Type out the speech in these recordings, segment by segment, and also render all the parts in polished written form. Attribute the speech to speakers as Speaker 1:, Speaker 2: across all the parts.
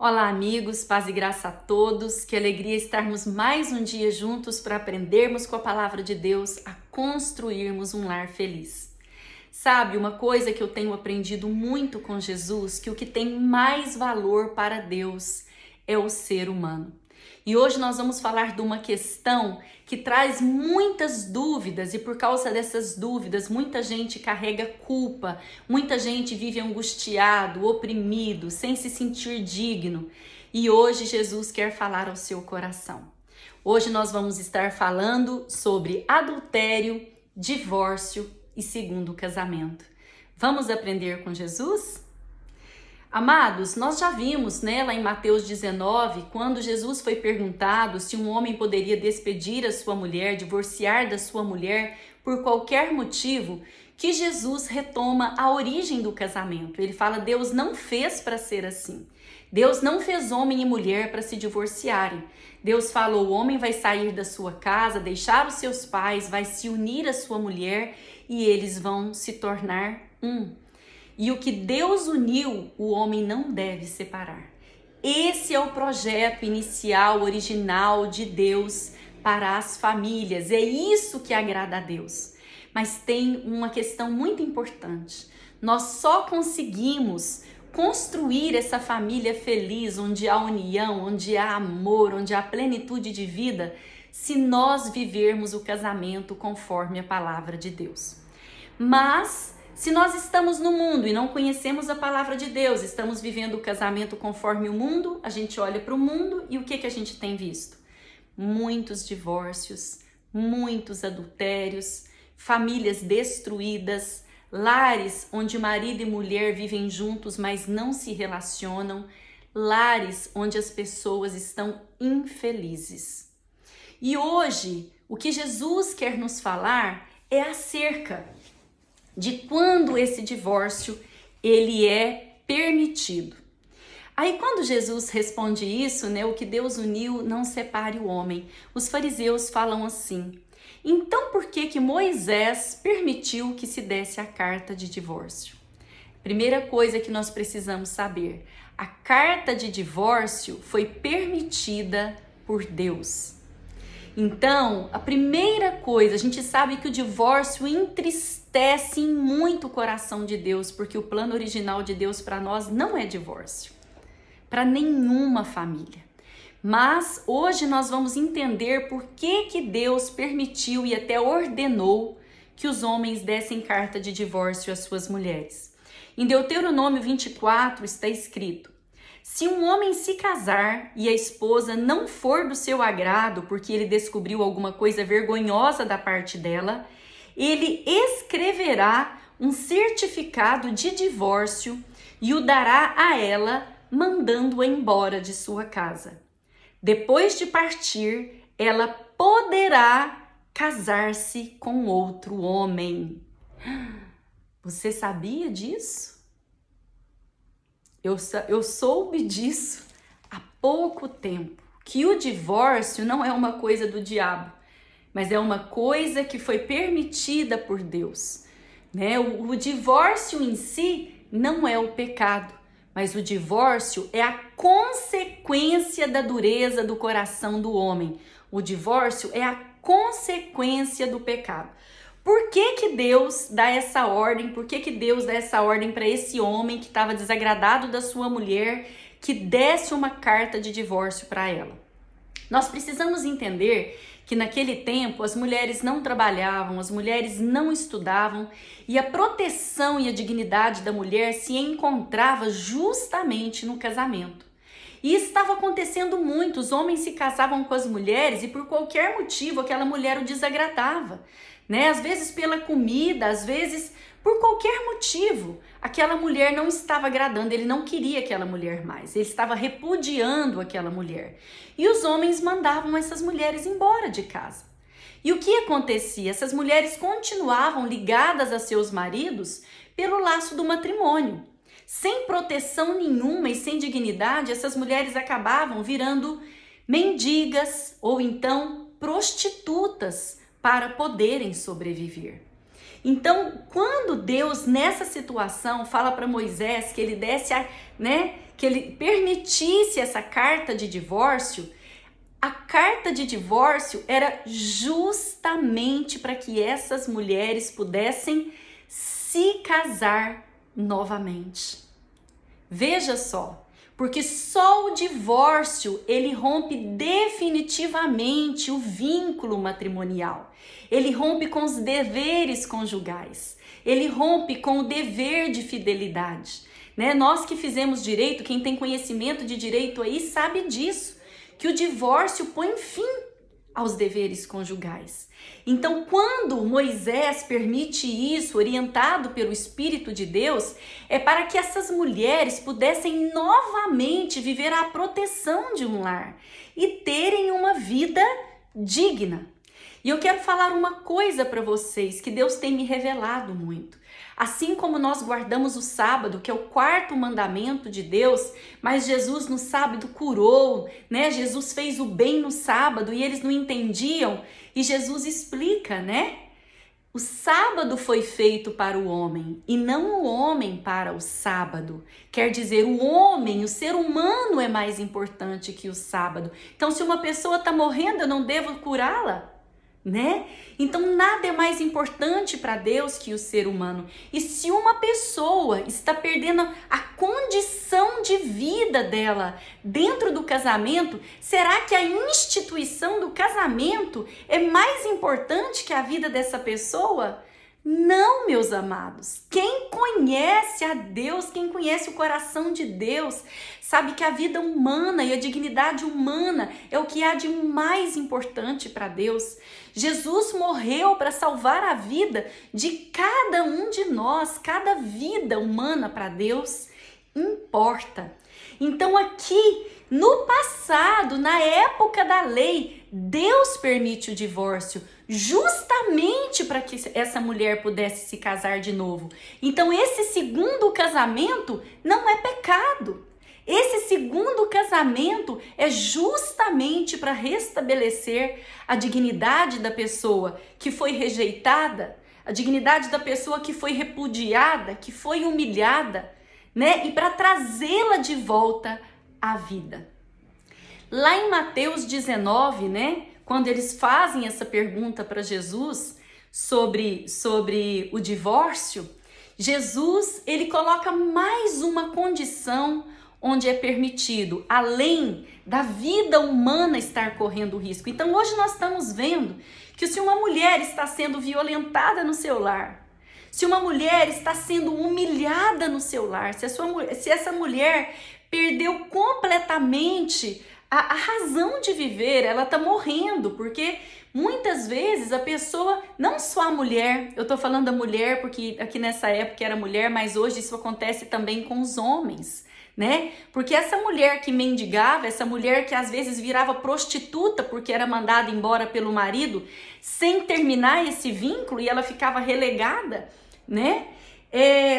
Speaker 1: Olá, amigos, paz e graça a todos. Que alegria estarmos mais um dia juntos para aprendermos com a palavra de Deus a construirmos um lar feliz. Sabe, uma coisa que eu tenho aprendido muito com Jesus, que o que tem mais valor para Deus é o ser humano. E hoje nós vamos falar de uma questão que traz muitas dúvidas e por causa dessas dúvidas muita gente carrega culpa, muita gente vive angustiado, oprimido, sem se sentir digno. E hoje Jesus quer falar ao seu coração. Hoje nós vamos estar falando sobre adultério, divórcio e segundo casamento. Vamos aprender com Jesus? Amados, nós já vimos, lá em Mateus 19, quando Jesus foi perguntado se um homem poderia despedir a sua mulher, divorciar da sua mulher por qualquer motivo, que Jesus retoma a origem do casamento. Ele fala: Deus não fez para ser assim. Deus não fez homem e mulher para se divorciarem. Deus falou: o homem vai sair da sua casa, deixar os seus pais, vai se unir à sua mulher e eles vão se tornar um. E o que Deus uniu, o homem não deve separar. Esse é o projeto inicial, original de Deus para as famílias. É isso que agrada a Deus. Mas tem uma questão muito importante. Nós só conseguimos construir essa família feliz, onde há união, onde há amor, onde há plenitude de vida, se nós vivermos o casamento conforme a palavra de Deus. Mas se nós estamos no mundo e não conhecemos a palavra de Deus, estamos vivendo o casamento conforme o mundo, a gente olha para o mundo e o que a gente tem visto? Muitos divórcios, muitos adultérios, famílias destruídas, lares onde marido e mulher vivem juntos, mas não se relacionam, lares onde as pessoas estão infelizes. E hoje, o que Jesus quer nos falar é acerca de quando esse divórcio ele é permitido. Aí quando Jesus responde isso, o que Deus uniu não separe o homem. Os fariseus falam assim: então por que Moisés permitiu que se desse a carta de divórcio? Primeira coisa que nós precisamos saber: a carta de divórcio foi permitida por Deus. Então, a primeira coisa, a gente sabe que o divórcio entristece muito o coração de Deus, porque o plano original de Deus para nós não é divórcio, para nenhuma família. Mas hoje nós vamos entender por que Deus permitiu e até ordenou que os homens dessem carta de divórcio às suas mulheres. Em Deuteronômio 24 está escrito: se um homem se casar e a esposa não for do seu agrado porque ele descobriu alguma coisa vergonhosa da parte dela, ele escreverá um certificado de divórcio e o dará a ela, mandando-a embora de sua casa. Depois de partir, ela poderá casar-se com outro homem. Você sabia disso? Eu soube disso há pouco tempo, que o divórcio não é uma coisa do diabo, mas é uma coisa que foi permitida por Deus. O divórcio em si não é o pecado, mas o divórcio é a consequência da dureza do coração do homem. O divórcio é a consequência do pecado. Por que Deus dá essa ordem? Por que Deus dá essa ordem para esse homem que estava desagradado da sua mulher, que desse uma carta de divórcio para ela? Nós precisamos entender que naquele tempo as mulheres não trabalhavam, as mulheres não estudavam e a proteção e a dignidade da mulher se encontrava justamente no casamento. E estava acontecendo muito, os homens se casavam com as mulheres e por qualquer motivo aquela mulher o desagradava. Às vezes pela comida, às vezes por qualquer motivo, aquela mulher não estava agradando, ele não queria aquela mulher mais, ele estava repudiando aquela mulher. E os homens mandavam essas mulheres embora de casa. E o que acontecia? Essas mulheres continuavam ligadas a seus maridos pelo laço do matrimônio. Sem proteção nenhuma e sem dignidade, essas mulheres acabavam virando mendigas ou então prostitutas para poderem sobreviver. Então, quando Deus, nessa situação, fala para Moisés que ele desse, que ele permitisse essa carta de divórcio, a carta de divórcio era justamente para que essas mulheres pudessem se casar novamente. Veja só, porque só o divórcio, ele rompe definitivamente o vínculo matrimonial. Ele rompe com os deveres conjugais. Ele rompe com o dever de fidelidade, né? Nós que fizemos direito, quem tem conhecimento de direito aí sabe disso, que o divórcio põe fim aos deveres conjugais. Então, quando Moisés permite isso, orientado pelo Espírito de Deus, é para que essas mulheres pudessem novamente viver a proteção de um lar e terem uma vida digna. E eu quero falar uma coisa para vocês que Deus tem me revelado muito. Assim como nós guardamos o sábado, que é o 4º mandamento de Deus, mas Jesus no sábado curou, né? Jesus fez o bem no sábado e eles não entendiam. E Jesus explica, né? O sábado foi feito para o homem e não o homem para o sábado. Quer dizer, o homem, o ser humano é mais importante que o sábado. Então, se uma pessoa está morrendo, eu não devo curá-la? Né? Então nada é mais importante para Deus que o ser humano. E se uma pessoa está perdendo a condição de vida dela dentro do casamento, será que a instituição do casamento é mais importante que a vida dessa pessoa? Não, meus amados. Quem conhece a Deus, quem conhece o coração de Deus, sabe que a vida humana e a dignidade humana é o que há de mais importante para Deus. Jesus morreu para salvar a vida de cada um de nós, cada vida humana para Deus importa. Então aqui, no passado, na época da lei, Deus permite o divórcio justamente para que essa mulher pudesse se casar de novo. Então esse segundo casamento não é pecado. Esse segundo casamento é justamente para restabelecer a dignidade da pessoa que foi rejeitada, a dignidade da pessoa que foi repudiada, que foi humilhada, né? E para trazê-la de volta à vida. Lá em Mateus 19, né? Quando eles fazem essa pergunta para Jesus sobre o divórcio, Jesus, ele coloca mais uma condição onde é permitido, além da vida humana estar correndo risco. Então hoje nós estamos vendo que se uma mulher está sendo violentada no seu lar, se uma mulher está sendo humilhada no seu lar, se essa mulher perdeu completamente a razão de viver, ela está morrendo, porque muitas vezes a pessoa, não só a mulher, eu estou falando da mulher porque aqui nessa época era mulher, mas hoje isso acontece também com os homens, né? Porque essa mulher que mendigava, essa mulher que às vezes virava prostituta porque era mandada embora pelo marido, sem terminar esse vínculo e ela ficava relegada, né?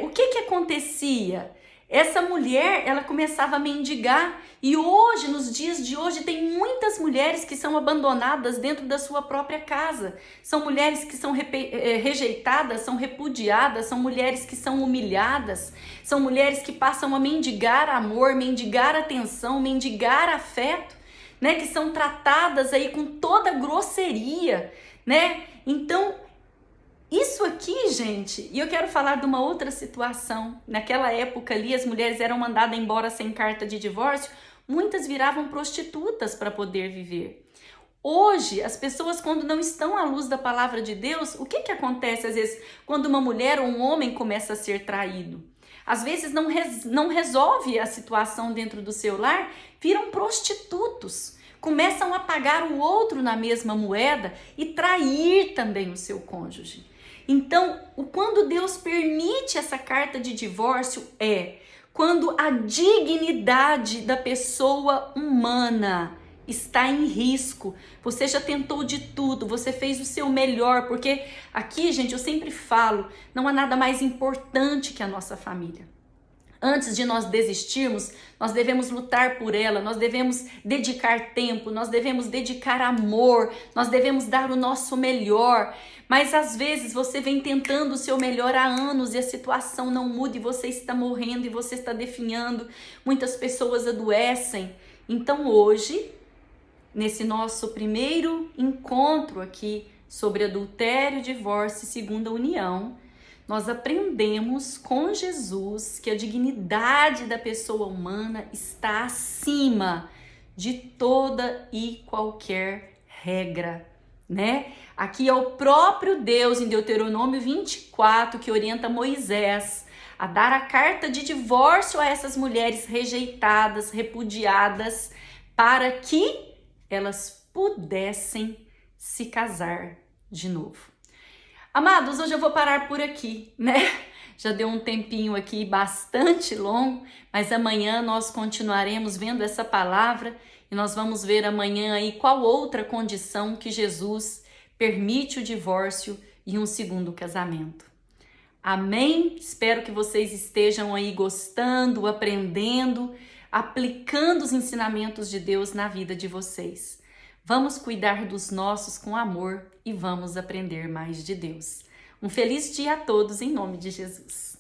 Speaker 1: O que acontecia? Essa mulher, ela começava a mendigar e hoje, nos dias de hoje, tem muitas mulheres que são abandonadas dentro da sua própria casa. São mulheres que são rejeitadas, são repudiadas, são mulheres que são humilhadas, são mulheres que passam a mendigar amor, mendigar atenção, mendigar afeto, né? Que são tratadas aí com toda grosseria, né? Então, isso aqui, gente, e eu quero falar de uma outra situação. Naquela época ali, as mulheres eram mandadas embora sem carta de divórcio, muitas viravam prostitutas para poder viver. Hoje, as pessoas, quando não estão à luz da palavra de Deus, o que acontece às vezes quando uma mulher ou um homem começa a ser traído? Às vezes não resolve a situação dentro do seu lar, viram prostitutos. Começam a pagar o outro na mesma moeda e trair também o seu cônjuge. Então, quando Deus permite essa carta de divórcio quando a dignidade da pessoa humana está em risco. Você já tentou de tudo, você fez o seu melhor, porque aqui, gente, eu sempre falo, não há nada mais importante que a nossa família. Antes de nós desistirmos, nós devemos lutar por ela, nós devemos dedicar tempo, nós devemos dedicar amor, nós devemos dar o nosso melhor. Mas às vezes você vem tentando o seu melhor há anos e a situação não muda e você está morrendo e você está definhando. Muitas pessoas adoecem. Então hoje, nesse nosso primeiro encontro aqui sobre adultério, divórcio e segunda união, nós aprendemos com Jesus que a dignidade da pessoa humana está acima de toda e qualquer regra, né? Aqui é o próprio Deus em Deuteronômio 24 que orienta Moisés a dar a carta de divórcio a essas mulheres rejeitadas, repudiadas, para que elas pudessem se casar de novo. Amados, hoje eu vou parar por aqui, né? Já deu um tempinho aqui bastante longo, mas amanhã nós continuaremos vendo essa palavra e nós vamos ver amanhã aí qual outra condição que Jesus permite o divórcio e um segundo casamento. Amém? Espero que vocês estejam aí gostando, aprendendo, aplicando os ensinamentos de Deus na vida de vocês. Vamos cuidar dos nossos com amor e vamos aprender mais de Deus. Um feliz dia a todos em nome de Jesus.